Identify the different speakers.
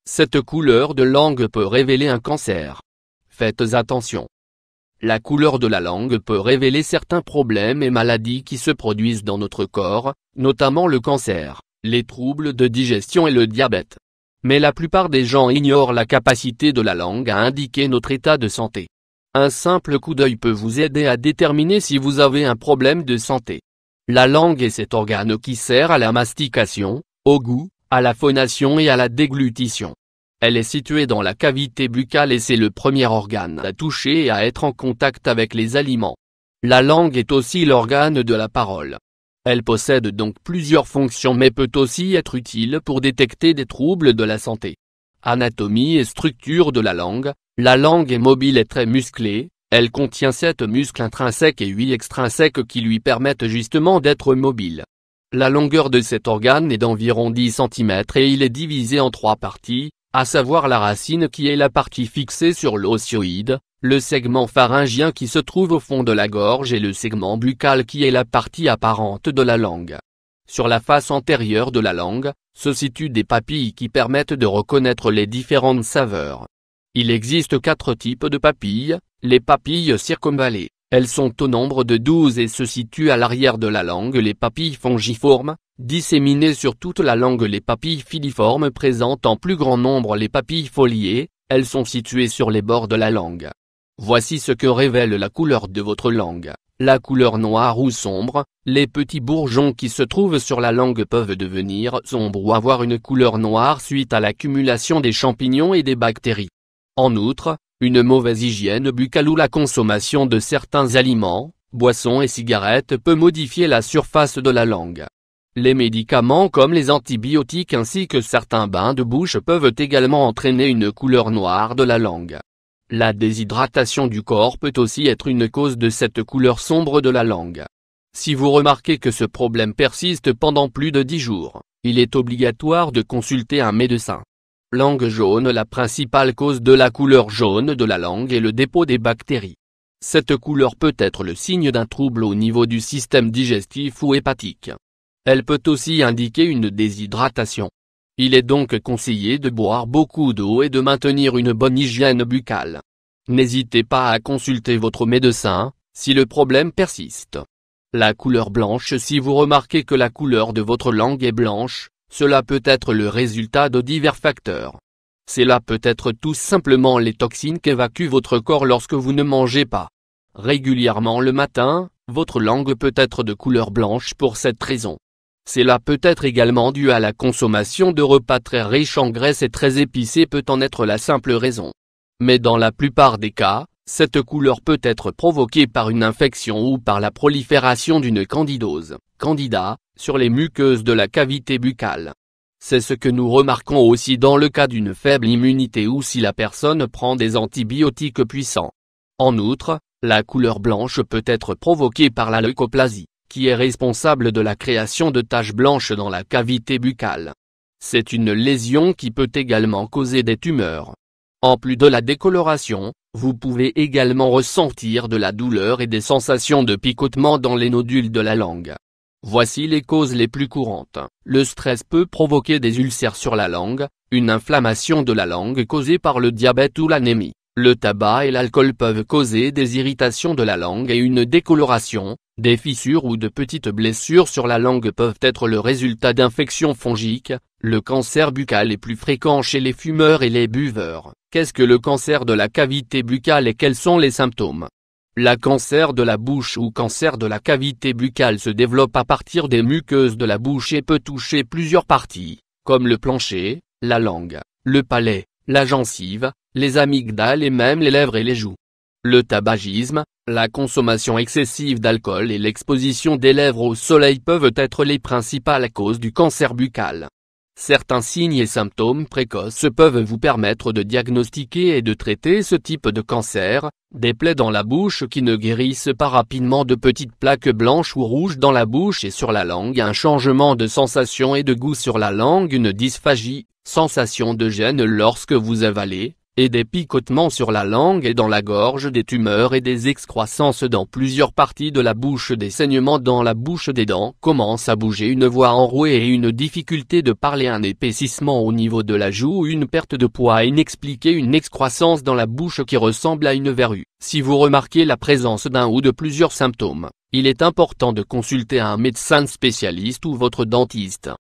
Speaker 1: Cette couleur de langue peut révéler un cancer. Faites attention. La couleur de la langue peut révéler certains problèmes et maladies qui se produisent dans notre corps, notamment le cancer, les troubles de digestion et le diabète. Mais la plupart des gens ignorent la capacité de la langue à indiquer notre état de santé. Un simple coup d'œil peut vous aider à déterminer si vous avez un problème de santé. La langue est cet organe qui sert à la mastication, au goût, à la phonation et à la déglutition. Elle est située dans la cavité buccale et c'est le premier organe à toucher et à être en contact avec les aliments. La langue est aussi l'organe de la parole. Elle possède donc plusieurs fonctions mais peut aussi être utile pour détecter des troubles de la santé. Anatomie et structure de la langue est mobile et très musclée, elle contient 7 muscles intrinsèques et 8 extrinsèques qui lui permettent justement d'être mobile. La longueur de cet organe est d'environ 10 cm et il est divisé en 3 parties, à savoir la racine qui est la partie fixée sur l'ossioïde, le segment pharyngien qui se trouve au fond de la gorge et le segment buccal qui est la partie apparente de la langue. Sur la face antérieure de la langue, se situent des papilles qui permettent de reconnaître les différentes saveurs. Il existe 4 types de papilles, les papilles circumvallées. Elles sont au nombre de 12 et se situent à l'arrière de la langue. Les papilles fongiformes, disséminées sur toute la langue. Les papilles filiformes présentent en plus grand nombre les papilles foliées, elles sont situées sur les bords de la langue. Voici ce que révèle la couleur de votre langue. La couleur noire ou sombre, les petits bourgeons qui se trouvent sur la langue peuvent devenir sombres ou avoir une couleur noire suite à l'accumulation des champignons et des bactéries. En outre, une mauvaise hygiène buccale ou la consommation de certains aliments, boissons et cigarettes peut modifier la surface de la langue. Les médicaments comme les antibiotiques ainsi que certains bains de bouche peuvent également entraîner une couleur noire de la langue. La déshydratation du corps peut aussi être une cause de cette couleur sombre de la langue. Si vous remarquez que ce problème persiste pendant plus de 10 jours, il est obligatoire de consulter un médecin. Langue jaune. La principale cause de la couleur jaune de la langue est le dépôt des bactéries. Cette couleur peut être le signe d'un trouble au niveau du système digestif ou hépatique. Elle peut aussi indiquer une déshydratation. Il est donc conseillé de boire beaucoup d'eau et de maintenir une bonne hygiène buccale. N'hésitez pas à consulter votre médecin, si le problème persiste. La couleur blanche. Si vous remarquez que la couleur de votre langue est blanche, cela peut être le résultat de divers facteurs. Cela peut être tout simplement les toxines qu'évacue votre corps lorsque vous ne mangez pas régulièrement le matin. Votre langue peut être de couleur blanche pour cette raison. Cela peut être également dû à la consommation de repas très riches en graisse et très épicés peut en être la simple raison. Mais dans la plupart des cas, cette couleur peut être provoquée par une infection ou par la prolifération d'une candidose, candida, sur les muqueuses de la cavité buccale. C'est ce que nous remarquons aussi dans le cas d'une faible immunité ou si la personne prend des antibiotiques puissants. En outre, la couleur blanche peut être provoquée par la leucoplasie, qui est responsable de la création de taches blanches dans la cavité buccale. C'est une lésion qui peut également causer des tumeurs. En plus de la décoloration, vous pouvez également ressentir de la douleur et des sensations de picotement dans les nodules de la langue. Voici les causes les plus courantes. Le stress peut provoquer des ulcères sur la langue, une inflammation de la langue causée par le diabète ou l'anémie. Le tabac et l'alcool peuvent causer des irritations de la langue et une décoloration. Des fissures ou de petites blessures sur la langue peuvent être le résultat d'infections fongiques. Le cancer buccal est plus fréquent chez les fumeurs et les buveurs. Qu'est-ce que le cancer de la cavité buccale et quels sont les symptômes? Le cancer de la bouche ou cancer de la cavité buccale se développe à partir des muqueuses de la bouche et peut toucher plusieurs parties, comme le plancher, la langue, le palais, la gencive, les amygdales et même les lèvres et les joues. Le tabagisme, la consommation excessive d'alcool et l'exposition des lèvres au soleil peuvent être les principales causes du cancer buccal. Certains signes et symptômes précoces peuvent vous permettre de diagnostiquer et de traiter ce type de cancer, des plaies dans la bouche qui ne guérissent pas rapidement, de petites plaques blanches ou rouges dans la bouche et sur la langue, un changement de sensation et de goût sur la langue, une dysphagie, sensation de gêne lorsque vous avalez, et des picotements sur la langue et dans la gorge, des tumeurs et des excroissances dans plusieurs parties de la bouche, des saignements dans la bouche, des dents commencent à bouger, une voix enrouée et une difficulté de parler, un épaississement au niveau de la joue, une perte de poids inexpliquée, une excroissance dans la bouche qui ressemble à une verrue. Si vous remarquez la présence d'un ou de plusieurs symptômes, il est important de consulter un médecin spécialiste ou votre dentiste.